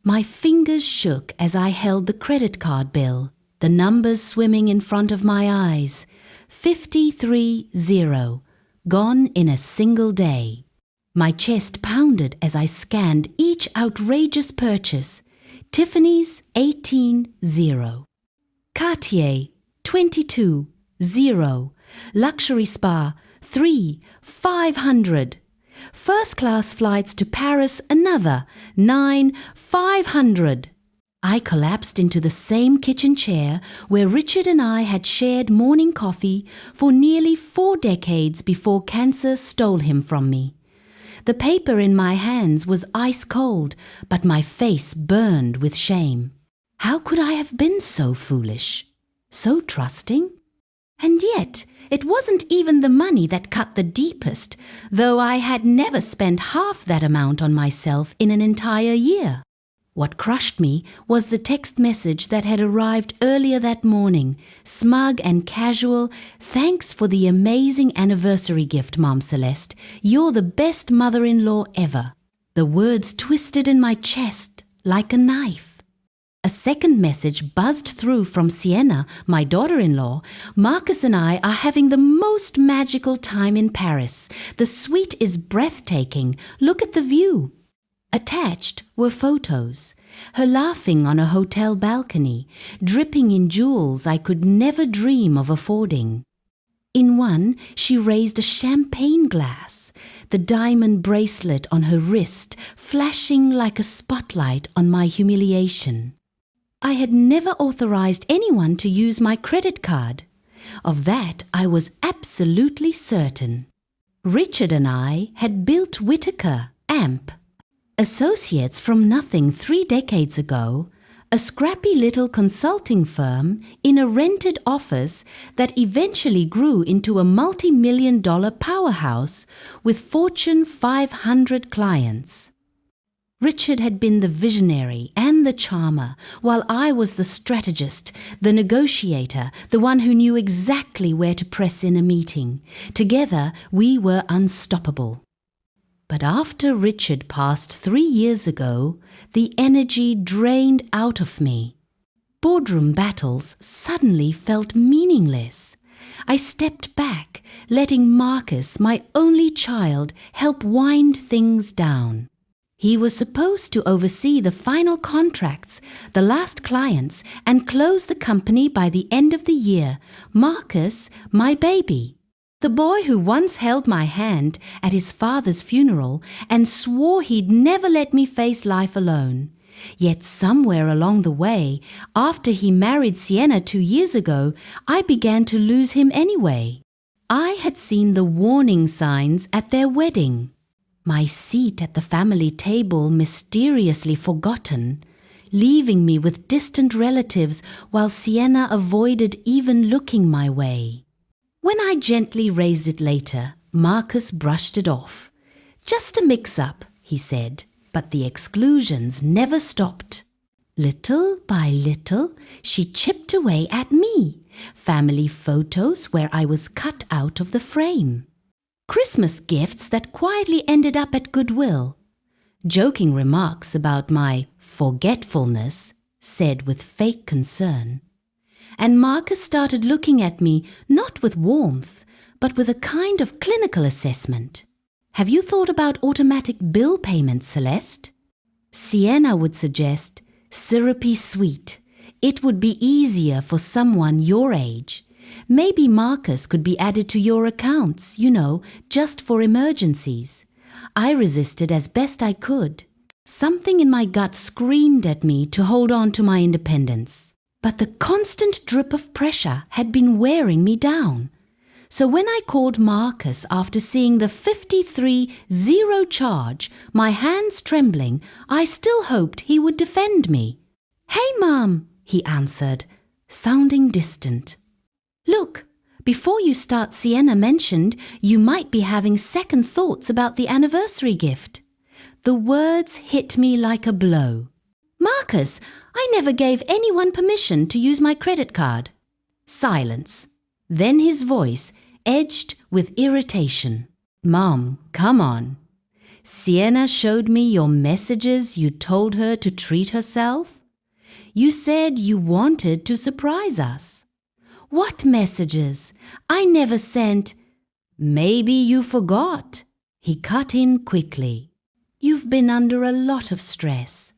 My fingers shook as I held the credit card bill, the numbers swimming in front of my eyes. 53-0, gone in a single day. My chest pounded as I scanned each outrageous purchase. Tiffany's 18-0. Cartier 22-0. Luxury spa 3-500. First class flights to Paris another 9-500. I collapsed into the same kitchen chair where Richard and I had shared morning coffee for nearly 4 decades before cancer stole him from me. The paper in my hands was ice cold, but my face burned with shame. How could I have been so foolish? So trusting? And yet, it wasn't even the money that cut the deepest, though I had never spent half that amount on myself in an entire year. What crushed me was the text message that had arrived earlier that morning, smug and casual. "Thanks for the amazing anniversary gift, Mom Celeste. You're the best mother-in-law ever." The words twisted in my chest like a knife. A second message buzzed through from Sienna, my daughter-in-law. "Marcus and I are having the most magical time in Paris. The suite is breathtaking. Look at the view." Attached were photos, her laughing on a hotel balcony, dripping in jewels I could never dream of affording. In one, she raised a champagne glass, the diamond bracelet on her wrist flashing like a spotlight on my humiliation. I had never authorized anyone to use my credit card. Of that I was absolutely certain. Richard and I had built Whitaker, AMP, associates from nothing 3 decades ago, a scrappy little consulting firm in a rented office that eventually grew into a multi-million-dollar powerhouse with Fortune 500 clients. Richard had been the visionary and the charmer, while I was the strategist, the negotiator, the one who knew exactly where to press in a meeting. Together, we were unstoppable. But after Richard passed 3 years ago, the energy drained out of me. Boardroom battles suddenly felt meaningless. I stepped back, letting Marcus, my only child, help wind things down. He was supposed to oversee the final contracts, the last clients, and close the company by the end of the year. Marcus, my baby. The boy who once held my hand at his father's funeral and swore he'd never let me face life alone. Yet somewhere along the way, after he married Sienna 2 years ago, I began to lose him anyway. I had seen the warning signs at their wedding. My seat at the family table mysteriously forgotten, leaving me with distant relatives while Sienna avoided even looking my way. When I gently raised it later, Marcus brushed it off. "Just a mix-up," he said, but the exclusions never stopped. Little by little, she chipped away at me. Family photos where I was cut out of the frame. Christmas gifts that quietly ended up at Goodwill. Joking remarks about my forgetfulness, said with fake concern. And Marcus started looking at me not with warmth, but with a kind of clinical assessment. "Have you thought about automatic bill payments, Celeste?" Sienna would suggest, "Syrupy sweet. It would be easier for someone your age. Maybe Marcus could be added to your accounts, just for emergencies." I resisted as best I could. Something in my gut screamed at me to hold on to my independence. But the constant drip of pressure had been wearing me down. So when I called Marcus after seeing the 53-0 charge, my hands trembling, I still hoped he would defend me. "Hey, Mom," he answered, sounding distant. "Look, before you start, Sienna mentioned you might be having second thoughts about the anniversary gift." The words hit me like a blow. "Marcus, I never gave anyone permission to use my credit card." Silence. Then his voice edged with irritation. "Mom, come on. Sienna showed me your messages you told her to treat herself. You said you wanted to surprise us. What messages? I never sent. Maybe you forgot. He cut in quickly. You've been under a lot of stress.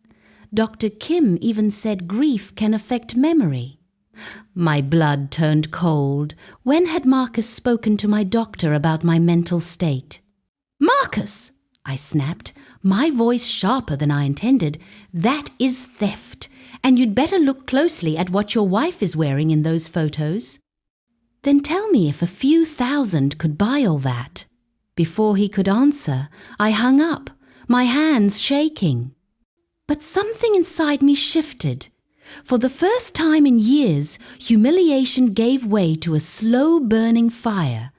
Dr. Kim even said grief can affect memory. My blood turned cold. When had Marcus spoken to my doctor about my mental state? Marcus! I snapped, my voice sharper than I intended. That is theft, and you'd better look closely at what your wife is wearing in those photos. Then tell me if a few thousand could buy all that. Before he could answer, I hung up, my hands shaking. But something inside me shifted. For the first time in years, humiliation gave way to a slow-burning fire.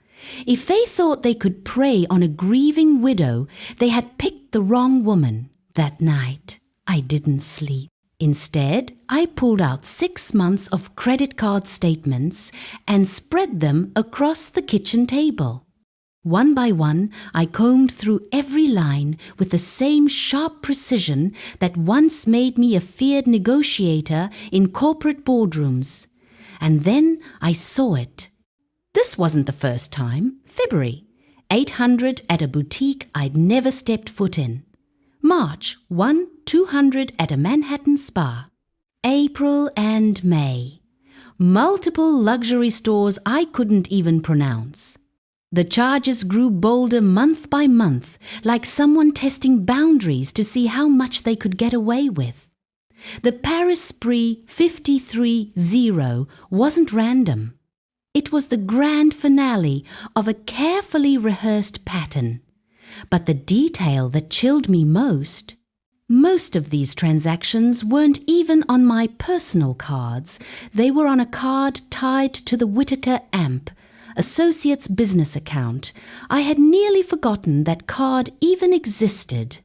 If they thought they could prey on a grieving widow, they had picked the wrong woman. That night, I didn't sleep. Instead, I pulled out 6 months of credit card statements and spread them across the kitchen table. One by one, I combed through every line with the same sharp precision that once made me a feared negotiator in corporate boardrooms. And then I saw it. This wasn't the first time. February, 800 at a boutique I'd never stepped foot in. March, 200 at a Manhattan spa. April and May. Multiple luxury stores I couldn't even pronounce. The charges grew bolder month by month, like someone testing boundaries to see how much they could get away with. The Paris spree 53-0 wasn't random. It was the grand finale of a carefully rehearsed pattern. But the detail that chilled me most of these transactions weren't even on my personal cards. They were on a card tied to the Whitaker AMP, Associates business account. I had nearly forgotten that card even existed.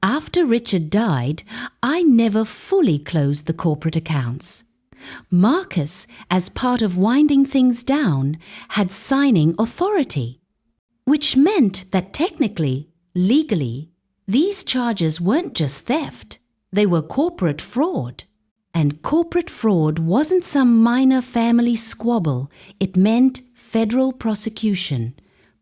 After Richard died, I never fully closed the corporate accounts. Marcus, as part of winding things down, had signing authority, which meant that technically, legally, these charges weren't just theft, they were corporate fraud. And corporate fraud wasn't some minor family squabble. It meant federal prosecution,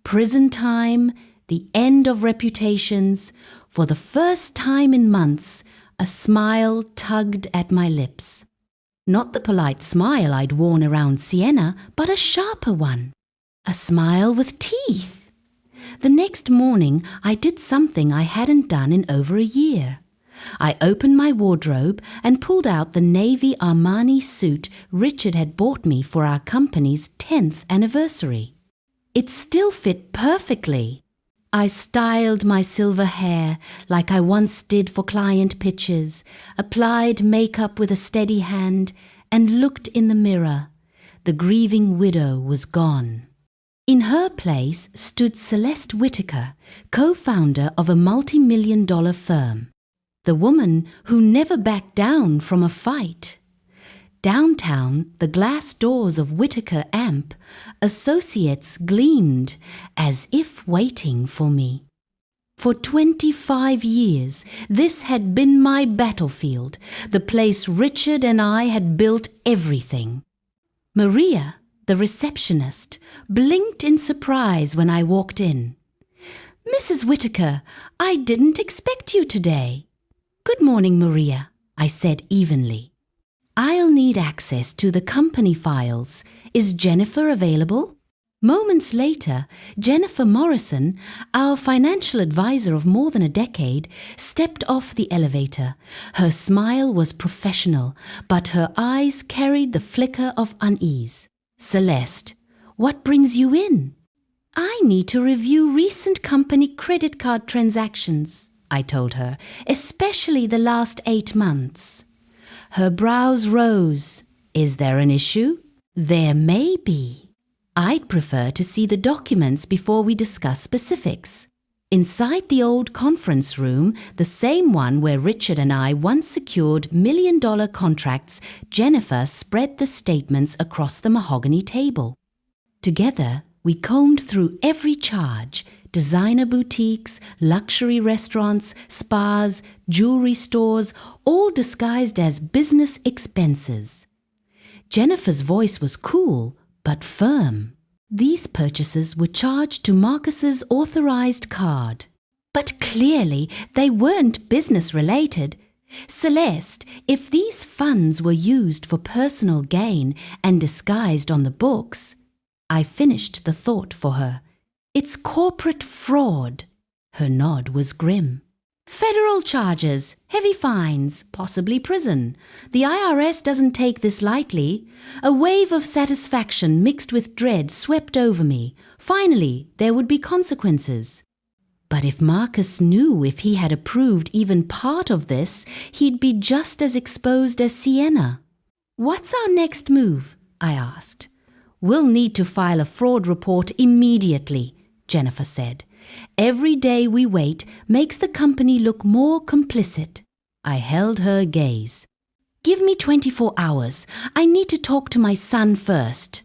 prison time, the end of reputations. For the first time in months, a smile tugged at my lips. Not the polite smile I'd worn around Sienna, but a sharper one. A smile with teeth. The next morning, I did something I hadn't done in over a year. I opened my wardrobe and pulled out the navy Armani suit Richard had bought me for our company's 10th anniversary. It still fit perfectly. I styled my silver hair like I once did for client pictures, applied makeup with a steady hand, and looked in the mirror. The grieving widow was gone. In her place stood Celeste Whitaker, co-founder of a multi-million-dollar firm. The woman who never backed down from a fight. Downtown, the glass doors of Whitaker AMP, Associates gleamed as if waiting for me. For 25 years, this had been my battlefield, the place Richard and I had built everything. Maria, the receptionist, blinked in surprise when I walked in. "Mrs. Whitaker, I didn't expect you today." "Good morning, Maria," I said evenly. "I'll need access to the company files. Is Jennifer available?" Moments later, Jennifer Morrison, our financial advisor of more than a decade, stepped off the elevator. Her smile was professional, but her eyes carried the flicker of unease. "Celeste, what brings you in?" "I need to review recent company credit card transactions," I told her, "especially the last 8 months. Her brows rose. "Is there an issue?" "There may be. I'd prefer to see the documents before we discuss specifics." Inside the old conference room, the same one where Richard and I once secured million-dollar contracts, Jennifer spread the statements across the mahogany table. Together, We combed through every charge: designer boutiques, luxury restaurants, spas, jewelry stores, all disguised as business expenses. Jennifer's voice was cool, but firm. These purchases were charged to Marcus's authorized card. But clearly they weren't business-related. Celeste, if these funds were used for personal gain and disguised on the books, I finished the thought for her. It's corporate fraud. Her nod was grim. Federal charges, heavy fines, possibly prison. The IRS doesn't take this lightly. A wave of satisfaction mixed with dread swept over me. Finally, there would be consequences. But if Marcus knew if he had approved even part of this, he'd be just as exposed as Sienna. What's our next move? I asked. We'll need to file a fraud report immediately, Jennifer said. Every day we wait makes the company look more complicit. I held her gaze. Give me 24 hours. I need to talk to my son first.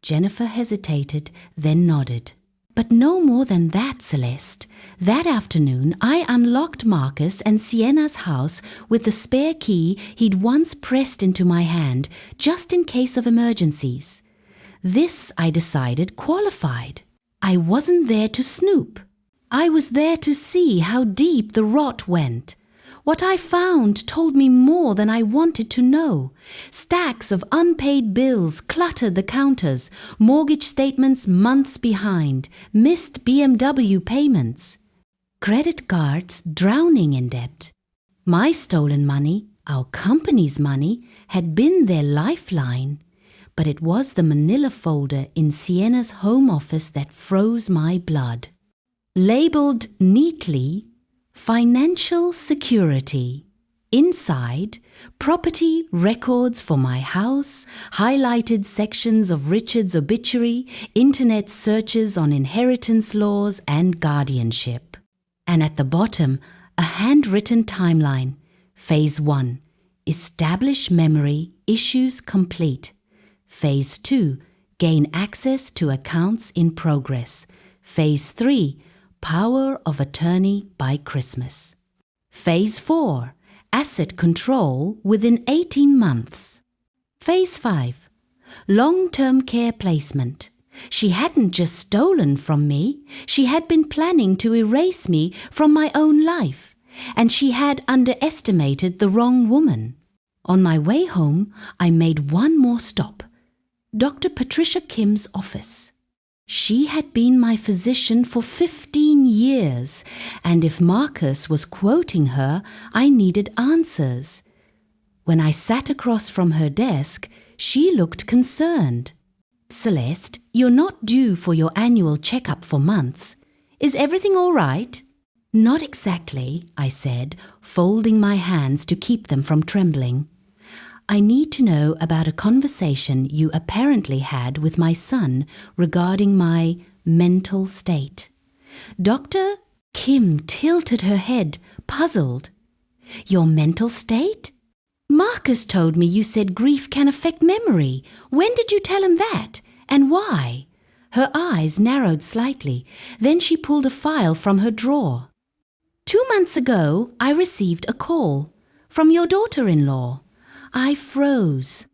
Jennifer hesitated, then nodded. But no more than that, Celeste. That afternoon, I unlocked Marcus and Sienna's house with the spare key he'd once pressed into my hand, just in case of emergencies. This, I decided, qualified. I wasn't there to snoop. I was there to see how deep the rot went. What I found told me more than I wanted to know. Stacks of unpaid bills cluttered the counters, mortgage statements months behind, missed BMW payments. Credit cards drowning in debt. My stolen money, our company's money, had been their lifeline. But it was the manila folder in Sienna's home office that froze my blood. Labeled neatly, Financial Security. Inside, property records for my house, highlighted sections of Richard's obituary, internet searches on inheritance laws and guardianship. And at the bottom, a handwritten timeline. Phase 1, establish memory, issues complete. Phase 2, gain access to accounts in progress. Phase 3, power of attorney by Christmas. Phase 4, asset control within 18 months. Phase 5, long-term care placement. She hadn't just stolen from me, she had been planning to erase me from my own life, and she had underestimated the wrong woman. On my way home, I made one more stop. Dr. Patricia Kim's office. She had been my physician for 15 years, and if Marcus was quoting her, I needed answers. When I sat across from her desk, she looked concerned. Celeste, you're not due for your annual checkup for months. Is everything all right? Not exactly, I said, folding my hands to keep them from trembling. I need to know about a conversation you apparently had with my son regarding my mental state. Dr. Kim tilted her head, puzzled. Your mental state? Marcus told me you said grief can affect memory. When did you tell him that? And why? Her eyes narrowed slightly. Then she pulled a file from her drawer. 2 months ago, I received a call from your daughter-in-law. I froze.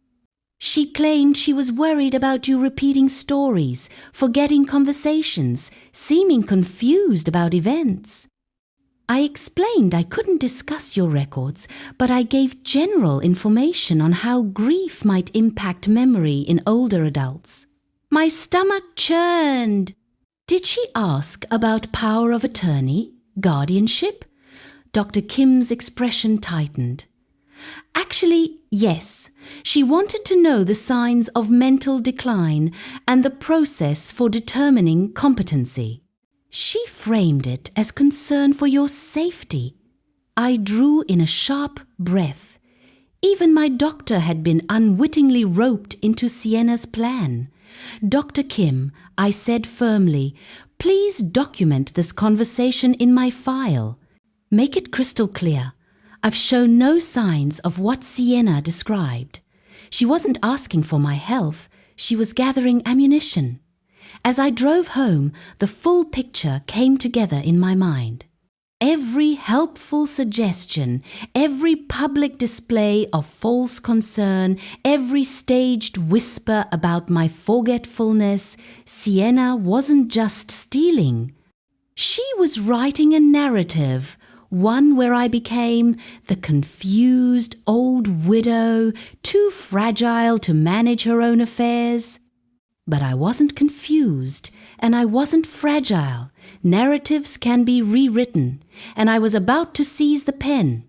She claimed she was worried about you repeating stories, forgetting conversations, seeming confused about events. I explained I couldn't discuss your records, but I gave general information on how grief might impact memory in older adults. My stomach churned. Did she ask about power of attorney, guardianship? Dr. Kim's expression tightened. Actually, yes. She wanted to know the signs of mental decline and the process for determining competency. She framed it as concern for your safety. I drew in a sharp breath. Even my doctor had been unwittingly roped into Sienna's plan. Dr. Kim, I said firmly, please document this conversation in my file. Make it crystal clear. I've shown no signs of what Sienna described. She wasn't asking for my health, she was gathering ammunition. As I drove home, the full picture came together in my mind. Every helpful suggestion, every public display of false concern, every staged whisper about my forgetfulness, Sienna wasn't just stealing. She was writing a narrative, one where I became the confused old widow, too fragile to manage her own affairs. But I wasn't confused, and I wasn't fragile. Narratives can be rewritten, and I was about to seize the pen.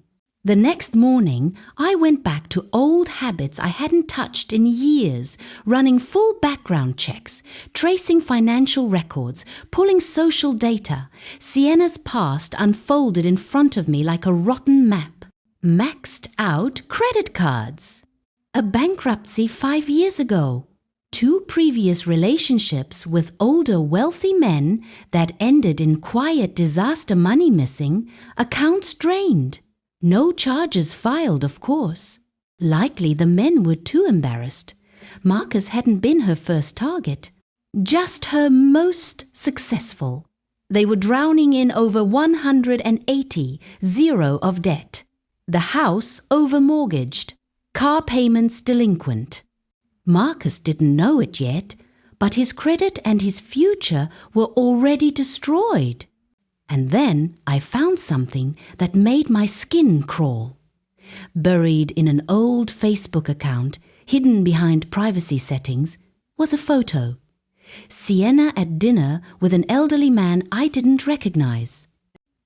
The next morning, I went back to old habits I hadn't touched in years, running full background checks, tracing financial records, pulling social data. Sienna's past unfolded in front of me like a rotten map. Maxed out credit cards. A bankruptcy 5 years ago. 2 previous relationships with older wealthy men that ended in quiet disaster, money missing, accounts drained. No charges filed, of course. Likely the men were too embarrassed. Marcus hadn't been her first target, just her most successful. They were drowning in over 180, zero of debt. The house over-mortgaged, car payments delinquent. Marcus didn't know it yet, but his credit and his future were already destroyed. And then I found something that made my skin crawl. Buried in an old Facebook account, hidden behind privacy settings, was a photo. Sienna at dinner with an elderly man I didn't recognize.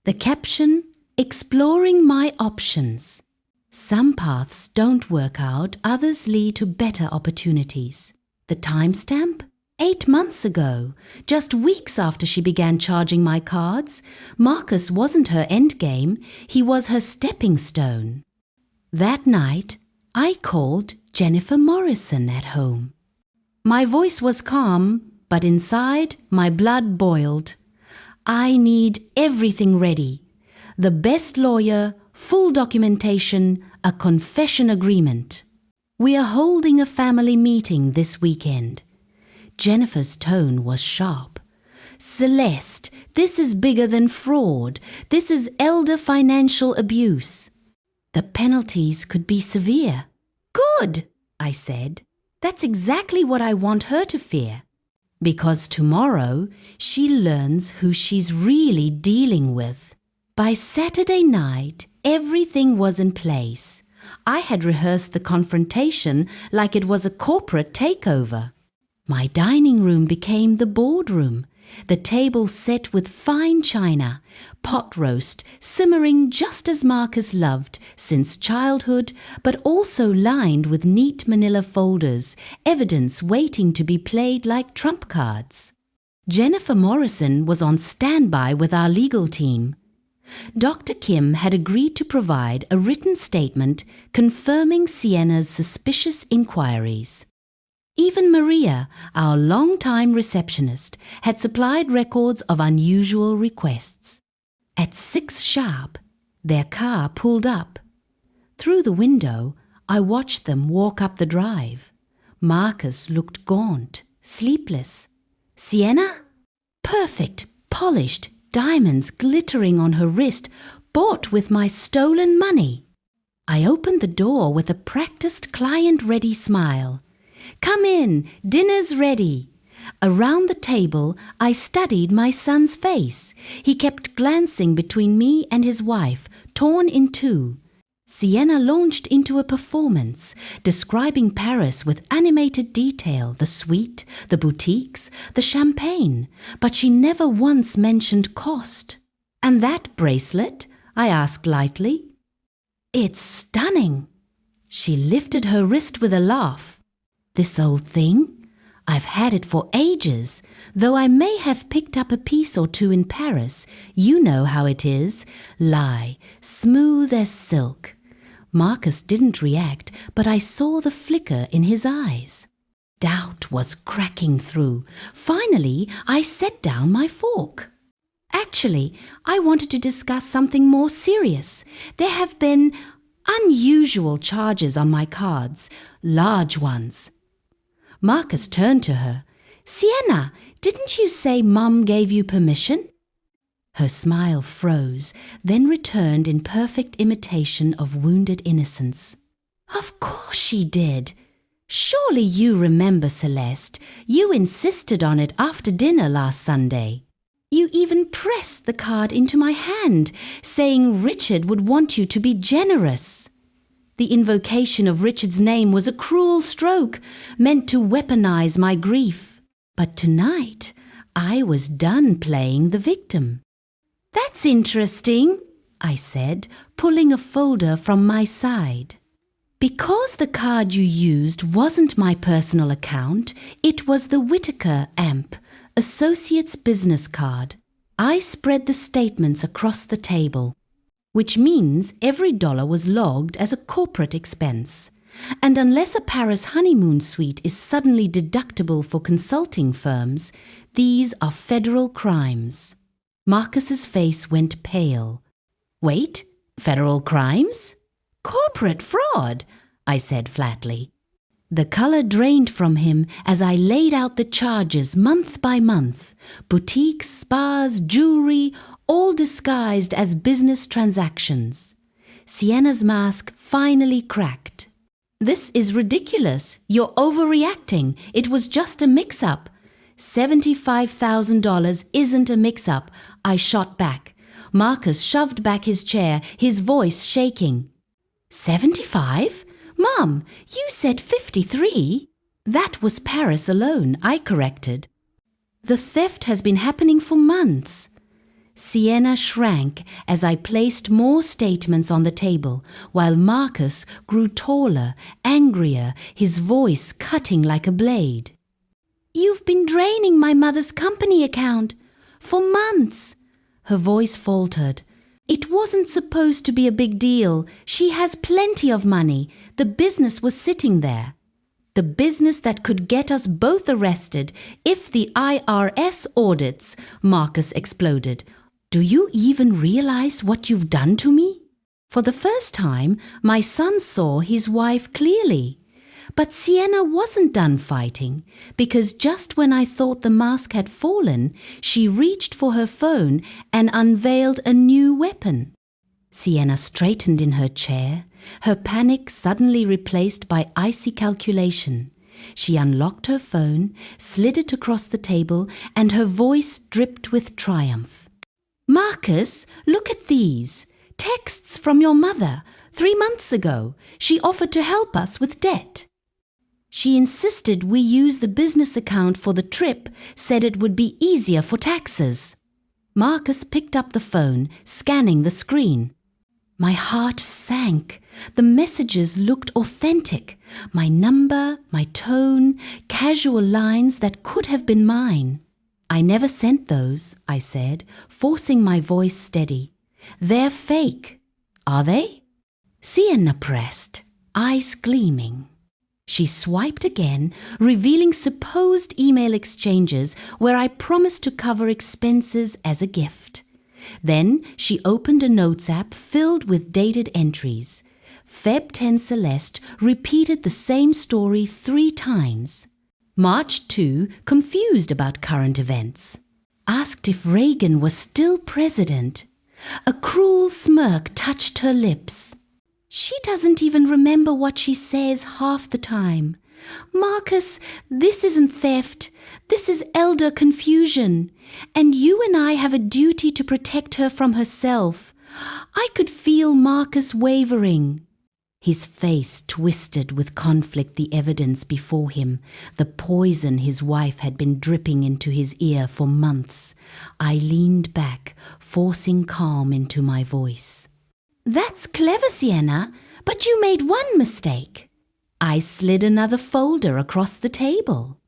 The caption, "Exploring my options." Some paths don't work out, others lead to better opportunities. The timestamp? 8 months ago, just weeks after she began charging my cards. Marcus wasn't her endgame, he was her stepping stone. That night, I called Jennifer Morrison at home. My voice was calm, but inside my blood boiled. I need everything ready. The best lawyer, full documentation, a confession agreement. We are holding a family meeting this weekend. Jennifer's tone was sharp. Celeste, this is bigger than fraud. This is elder financial abuse. The penalties could be severe. Good, I said. That's exactly what I want her to fear. Because tomorrow she learns who she's really dealing with. By Saturday night, everything was in place. I had rehearsed the confrontation like it was a corporate takeover. My dining room became the boardroom, the table set with fine china, pot roast simmering just as Marcus loved since childhood, but also lined with neat manila folders, evidence waiting to be played like trump cards. Jennifer Morrison was on standby with our legal team. Dr. Kim had agreed to provide a written statement confirming Sienna's suspicious inquiries. Even Maria, our long-time receptionist, had supplied records of unusual requests. At 6 sharp, their car pulled up. Through the window, I watched them walk up the drive. Marcus looked gaunt, sleepless. Sienna? Perfect, polished, diamonds glittering on her wrist, bought with my stolen money. I opened the door with a practiced client-ready smile. Come in, dinner's ready. Around the table, I studied my son's face. He kept glancing between me and his wife, torn in two. Sienna launched into a performance, describing Paris with animated detail, the suite, the boutiques, the champagne, but she never once mentioned cost. And that bracelet? I asked lightly. It's stunning. She lifted her wrist with a laugh. This old thing? I've had it for ages, though I may have picked up a piece or two in Paris. You know how it is. Lie, smooth as silk. Marcus didn't react, but I saw the flicker in his eyes. Doubt was cracking through. Finally, I set down my fork. Actually, I wanted to discuss something more serious. There have been unusual charges on my cards, large ones. Marcus turned to her. Sienna, didn't you say Mum gave you permission? Her smile froze, then returned in perfect imitation of wounded innocence. Of course she did. Surely you remember, Celeste. You insisted on it after dinner last Sunday. You even pressed the card into my hand, saying Richard would want you to be generous. The invocation of Richard's name was a cruel stroke, meant to weaponize my grief. But tonight, I was done playing the victim. That's interesting, I said, pulling a folder from my side. Because the card you used wasn't my personal account, it was the Whitaker AMP, Associates Business Card. I spread the statements across the table, which means every dollar was logged as a corporate expense. And unless a Paris honeymoon suite is suddenly deductible for consulting firms, these are federal crimes. Marcus's face went pale. Wait, federal crimes? Corporate fraud, I said flatly. The color drained from him as I laid out the charges month by month. Boutiques, spas, jewelry, all disguised as business transactions. Sienna's mask finally cracked. This is ridiculous. You're overreacting. It was just a mix-up. $75,000 isn't a mix-up, I shot back. Marcus shoved back his chair, his voice shaking. 75? Mom, you said 53. That was Paris alone, I corrected. The theft has been happening for months. Sienna shrank as I placed more statements on the table, while Marcus grew taller, angrier, his voice cutting like a blade. You've been draining my mother's company account for months. Her voice faltered. It wasn't supposed to be a big deal. She has plenty of money. The business was sitting there. The business that could get us both arrested if the IRS audits, Marcus exploded. Do you even realize what you've done to me? For the first time, my son saw his wife clearly. But Sienna wasn't done fighting, because just when I thought the mask had fallen, she reached for her phone and unveiled a new weapon. Sienna straightened in her chair, her panic suddenly replaced by icy calculation. She unlocked her phone, slid it across the table, and her voice dripped with triumph. Marcus, look at these. Texts from your mother. 3 months ago, she offered to help us with debt. She insisted we use the business account for the trip, said it would be easier for taxes. Marcus picked up the phone, scanning the screen. My heart sank. The messages looked authentic. My number, my tone, casual lines that could have been mine. I never sent those, I said, forcing my voice steady. They're fake. Are they? Sienna pressed, eyes gleaming. She swiped again, revealing supposed email exchanges where I promised to cover expenses as a gift. Then she opened a notes app filled with dated entries. Feb 10 Celeste repeated the same story 3 times. March 2, confused about current events. Asked if Reagan was still president. A cruel smirk touched her lips. She doesn't even remember what she says half the time. Marcus, this isn't theft. This is elder confusion. And you and I have a duty to protect her from herself. I could feel Marcus wavering. His face twisted with conflict, the evidence before him, the poison his wife had been dripping into his ear for months. I leaned back, forcing calm into my voice. That's clever, Sienna, but you made one mistake. I slid another folder across the table.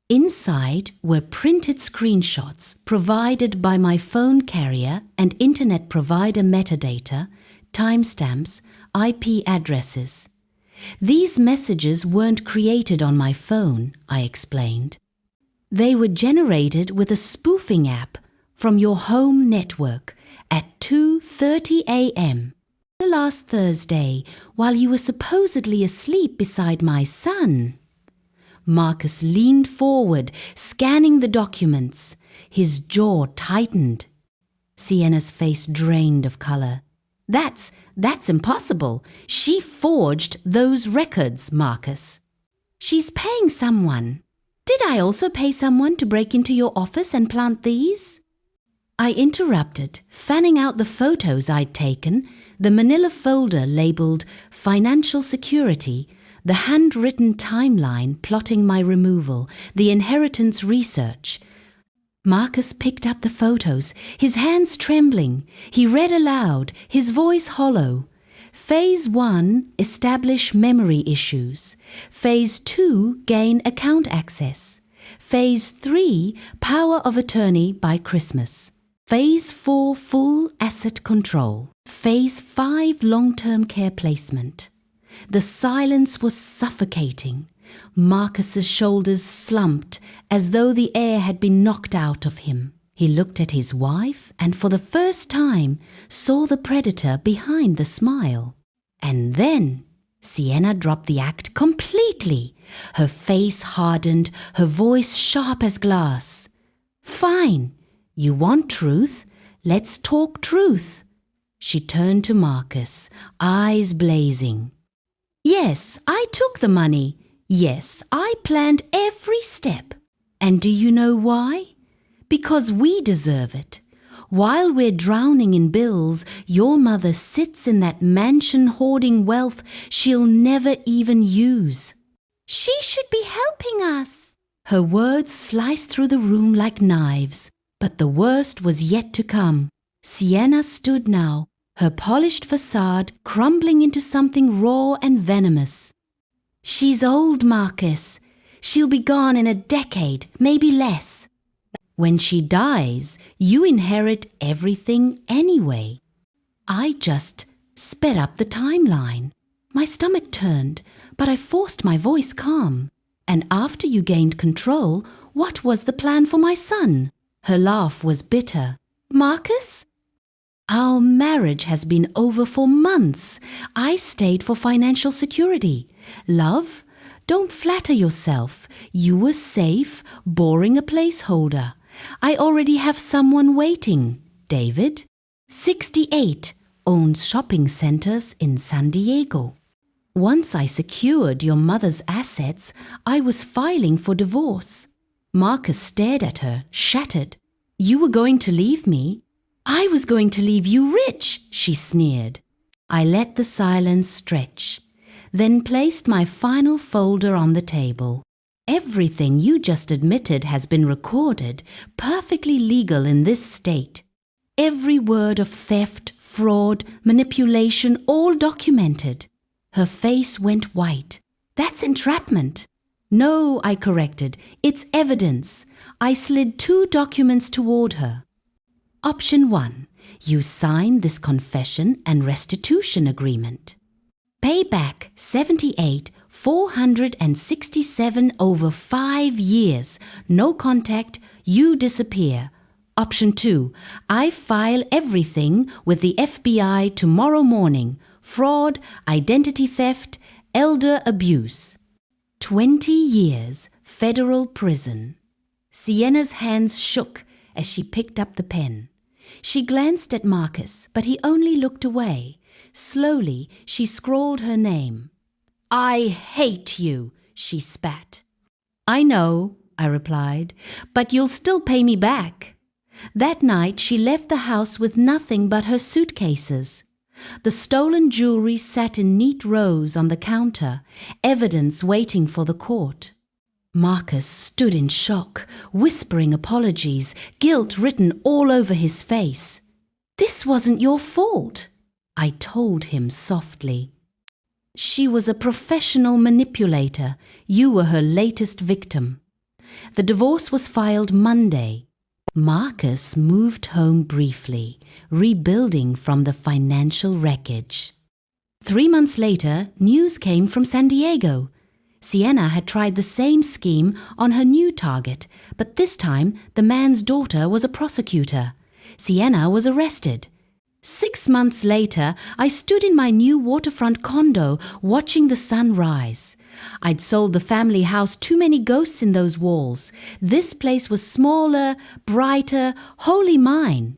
Inside were printed screenshots provided by my phone carrier and internet provider metadata, timestamps, IP addresses. These messages weren't created on my phone, I explained. They were generated with a spoofing app from your home network at 2:30 a.m. last Thursday while you were supposedly asleep beside my son. Marcus leaned forward, scanning the documents. His jaw tightened. Sienna's face drained of color. That's impossible. She forged those records, Marcus. She's paying someone. Did I also pay someone to break into your office and plant these? I interrupted, fanning out the photos I'd taken, the manila folder labeled Financial Security, the handwritten timeline plotting my removal, the inheritance research. Marcus picked up the photos, his hands trembling. He read aloud, his voice hollow. Phase 1, establish memory issues. Phase 2, gain account access. Phase 3, power of attorney by Christmas. Phase 4, full asset control. Phase 5, long-term care placement. The silence was suffocating. Marcus's shoulders slumped as though the air had been knocked out of him. He looked at his wife and for the first time saw the predator behind the smile. And then Sienna dropped the act completely. Her face hardened, her voice sharp as glass. Fine. You want truth? Let's talk truth. She turned to Marcus, eyes blazing. Yes, I took the money. Yes, I planned every step. And do you know why? Because we deserve it. While we're drowning in bills, your mother sits in that mansion hoarding wealth she'll never even use. She should be helping us. Her words sliced through the room like knives. But the worst was yet to come. Sienna stood now, her polished facade crumbling into something raw and venomous. She's old, Marcus. She'll be gone in a decade, maybe less. When she dies, you inherit everything anyway. I just sped up the timeline. My stomach turned, but I forced my voice calm. And after you gained control, what was the plan for my son? Her laugh was bitter. Marcus? Our marriage has been over for months. I stayed for financial security. Love, don't flatter yourself. You were safe, boring a placeholder. I already have someone waiting. David, 68, owns shopping centers in San Diego. Once I secured your mother's assets, I was filing for divorce. Marcus stared at her, shattered. You were going to leave me? I was going to leave you rich, she sneered. I let the silence stretch, then placed my final folder on the table. Everything you just admitted has been recorded, perfectly legal in this state. Every word of theft, fraud, manipulation, all documented. Her face went white. That's entrapment. No, I corrected. It's evidence. I slid 2 documents toward her. Option 1. You sign this confession and restitution agreement. Pay back 78,467 over 5 years. No contact. You disappear. Option 2. I file everything with the FBI tomorrow morning. Fraud, identity theft, elder abuse. 20 years, federal prison. Sienna's hands shook as she picked up the pen. She glanced at Marcus, but he only looked away. Slowly, she scrawled her name. I hate you, she spat. I know, I replied, but you'll still pay me back. That night, she left the house with nothing but her suitcases. The stolen jewelry sat in neat rows on the counter, evidence waiting for the court. Marcus stood in shock, whispering apologies, guilt written all over his face. This wasn't your fault, I told him softly. She was a professional manipulator. You were her latest victim. The divorce was filed Monday. Marcus moved home briefly, rebuilding from the financial wreckage. 3 months later, news came from San Diego. Sienna had tried the same scheme on her new target, but this time the man's daughter was a prosecutor. Sienna was arrested. 6 months later, I stood in my new waterfront condo watching the sun rise. I'd sold the family house, too many ghosts in those walls. This place was smaller, brighter, wholly mine.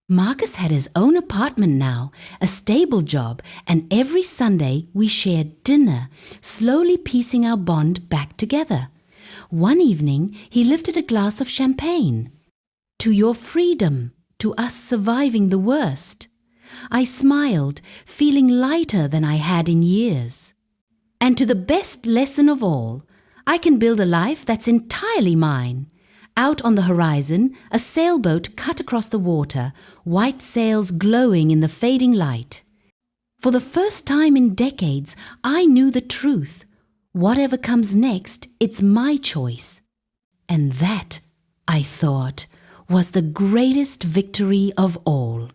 Marcus had his own apartment now, a stable job, and every Sunday we shared dinner, slowly piecing our bond back together. One evening, he lifted a glass of champagne. "To your freedom, to us surviving the worst." I smiled, feeling lighter than I had in years. "And to the best lesson of all, I can build a life that's entirely mine." Out on the horizon, a sailboat cut across the water, white sails glowing in the fading light. For the first time in decades, I knew the truth. Whatever comes next, it's my choice. And that, I thought, was the greatest victory of all.